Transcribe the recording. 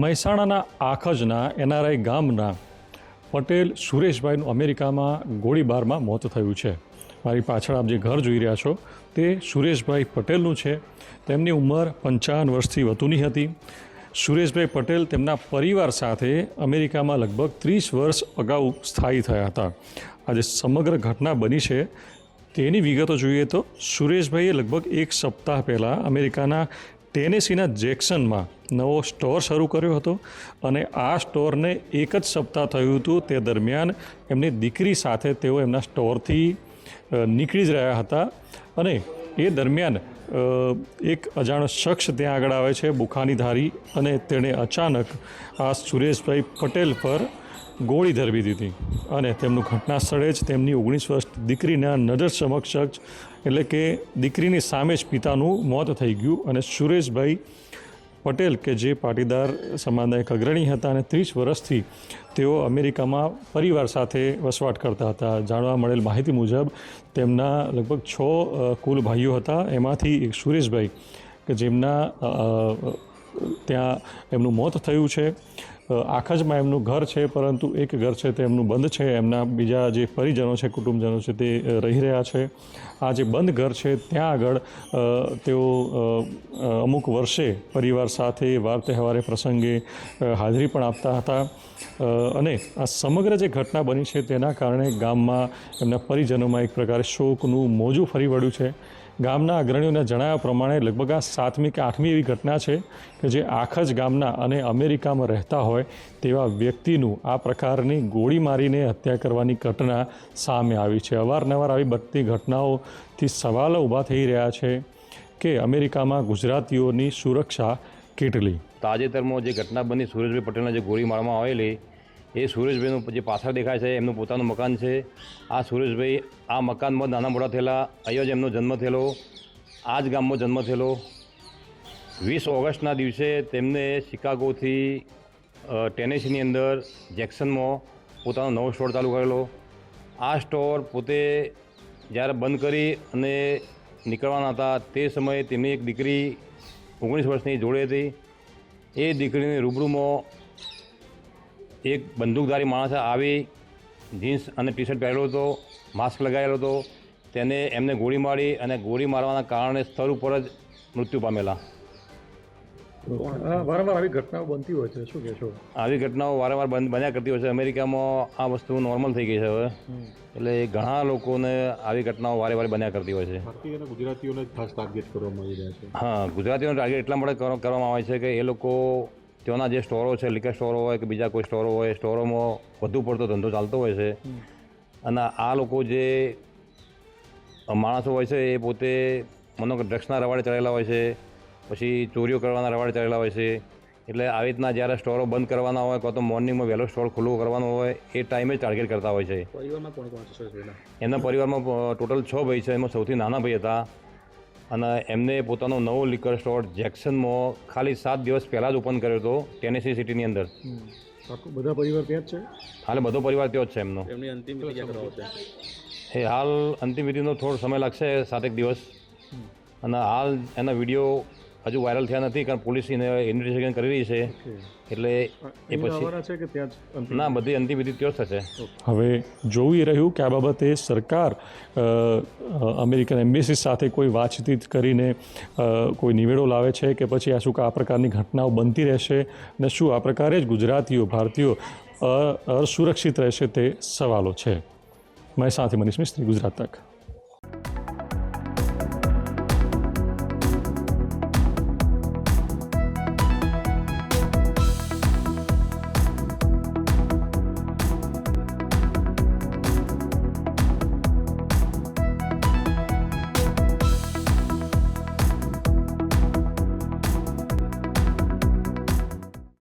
મહેસાણાના આખજના એનઆરઆઈ ગામના પટેલ સુરેશભાઈનું અમેરિકામાં ગોળીબારમાં મોત થયું છે। મારી પાછળ આપ જે ઘર જોઈ રહ્યા છો તે સુરેશભાઈ પટેલનું છે। તેમની ઉંમર 55 વર્ષથી વધુની હતી। સુરેશભાઈ પટેલ તેમના પરિવાર સાથે અમેરિકામાં લગભગ 30 વર્ષ અગાઉ સ્થાયી થયા હતા। આજે સમગ્ર ઘટના બની છે તેની વિગતો જોઈએ તો સુરેશભાઈએ લગભગ એક સપ્તાહ પહેલાં અમેરિકાના ટેનેસીના જેક્સનમાં નવો સ્ટોર શરૂ કર્યો હતો અને આ સ્ટોરને એક જ સપ્તાહ થયું હતું। તે દરમિયાન એમની દીકરી સાથે તેઓ એમના સ્ટોરથી નીકળી જ રહ્યા હતા અને એ દરમિયાન એક અજાણ્યો શખ્સ ત્યાં આગળ આવે છે બુખાનીધારી અને તેણે અચાનક આ સુરેશભાઈ પટેલ પર ગોળી ધરવી દીધી અને તેમનું ઘટના સ્થળે જ તેમની 19 વર્ષ દીકરીના નજર સમક્ષ એટલે કે દીકરીની સામે જ પિતાનું મોત થઈ ગયું અને સુરેશભાઈ પટેલ કે જે પાટીદાર સમાજના એક અગ્રણી હતા અને 30 વર્ષથી તેઓ અમેરિકામાં પરિવાર સાથે વસવાટ કરતા હતા। જાણવા મળેલ માહિતી મુજબ તેમના લગભગ 6 કુલ ભાઈઓ હતા, એમાંથી એક સુરેશભાઈ કે જેમના ત્યાં એમનું મોત થયું છે। આખજમાં એમનું ઘર છે પરંતુ એક ઘર છે તે એમનું બંધ છે, એમના બીજા જે પરિજનો છે કુટુંબજનો છે તે રહી રહ્યા છે। આ જે બંધ ઘર છે ત્યાં આગળ તેઓ અમુક વર્ષે પરિવાર સાથે વાર તહેવારે પ્રસંગે હાજરી પણ આપતા હતા અને આ સમગ્ર જે ઘટના બની છે તેના કારણે ગામમાં એમના પરિજનોમાં એક પ્રકારે શોકનું મોજું ફરી વળ્યું છે। ગામના અગ્રણીઓના જણાવ્યા પ્રમાણે લગભગ આ 7મી કે 8મી એવી ઘટના છે કે જે આખજ ગામના અને અમેરિકામાં રહેતા હોય તેવા વ્યક્તિનું આ પ્રકારની ગોળી મારીને હત્યા કરવાની ઘટના સામે આવી છે। અવારનવાર આવી બનતી ઘટનાઓથી સવાલો ઊભા થઈ રહ્યા છે કે અમેરિકામાં ગુજરાતીઓની સુરક્ષા કેટલી। તાજેતરમાં જે ઘટના બની સુરેશભાઈ પટેલને જે ગોળી મારવામાં આવેલી એ સુરેશભાઈનું જે પાછળ દેખાય છે એમનું પોતાનું મકાન છે। આ સુરેશભાઈ આ મકાનમાં નાના મોટા થયેલા, અહીંયા જ એમનો જન્મ થયેલો, આ જ ગામમાં જન્મ થયેલો। 20 ઓગસ્ટના દિવસે તેમને શિકાગોથી ટેનેસીની અંદર જેક્સનમાં પોતાનો નવો સ્ટોર ચાલુ કરેલો। આ સ્ટોર પોતે જ્યારે બંધ કરી અને નીકળવાના હતા તે સમયે તેમની એક દીકરી 19 વર્ષની જોડે હતી। એ દીકરીની રૂબરૂમાં એક બંદૂકધારી માણસ આવી જીન્સ અને ટી શર્ટ પહેરેલો હતો, માસ્ક લગાવેલો હતો, તેને એમને ગોળી મારી અને ગોળી મારવાના કારણે સ્થળ ઉપર જ મૃત્યુ પામેલા। વારંવાર આવી ઘટનાઓ બનતી હોય છે, શું કહેશો? આવી ઘટનાઓ વારંવાર બન્યા કરતી હોય છે। અમેરિકામાં આ વસ્તુ નોર્મલ થઈ ગઈ છે હવે, એટલે ઘણા લોકોને આવી ઘટનાઓ વારે વારે બન્યા કરતી હોય છે। ભારતીય અને ગુજરાતીઓને ખાસ ટાર્ગેટ કરવામાં આવી રહ્યા છે। હા, ગુજરાતીઓને ટાર્ગેટ એટલા માટે કરવામાં આવે છે કે એ લોકો ત્યાંના જે સ્ટોરો છે, લિકર સ્ટોરો હોય કે બીજા કોઈ સ્ટોરો હોય, સ્ટોરોમાં વધુ પડતો ધંધો ચાલતો હોય છે અને આ લોકો જે માણસો હોય છે એ પોતે માનો કે ડ્રગ્સના રવાડે ચડેલા હોય છે, પછી ચોરીઓ કરવાના રવાડે ચડેલા હોય છે। એટલે આવી રીતના જ્યારે સ્ટોરો બંધ કરવાના હોય કાં તો મોર્નિંગમાં વહેલો સ્ટોર ખુલ્લો કરવાનો હોય એ ટાઈમે જ ટાર્ગેટ કરતા હોય છે। પરિવારમાં કોણ કોણ છે? એમના પરિવારમાં ટોટલ 6 ભાઈ છે, એમાં સૌથી નાના ભાઈ હતા અને એમને પોતાનો નવો લિકર સ્ટોર જેક્સનમાં ખાલી 7 દિવસ પહેલાં જ ઓપન કર્યો હતો ટેનેસી સિટીની અંદર। બધા પરિવાર ત્યાં જ છે? હાલ બધો પરિવાર ત્યાં જ છે એમનો। એમની અંતિમ વિધિ ક્યાં કરાવશે? એ હાલ અંતિમ વિધિનો થોડો સમય લાગશે, 7 દિવસ, અને હાલ એના વિડીયો હજુ વાયરલ થયા નથી કારણ પોલીસ એને ઇન્વેસ્ટિગેશન કરી રહી છે। એટલે એ પછી ના, બધી અંતિમ વિધિ ત્યાં જ થશે। હવે જોવું એ રહ્યું કે આ બાબતે સરકાર અમેરિકન એમ્બેસી સાથે કોઈ વાતચીત કરીને કોઈ નિવેડો લાવે છે કે પછી આ શું આ પ્રકારની ઘટનાઓ બનતી રહેશે અને શું આ પ્રકારે જ ગુજરાતીઓ, ભારતીયો અસુરક્ષિત રહેશે તે સવાલો છે। મહેસાણાથી મનીષ મિસ્ત્રી, ગુજરાત તક।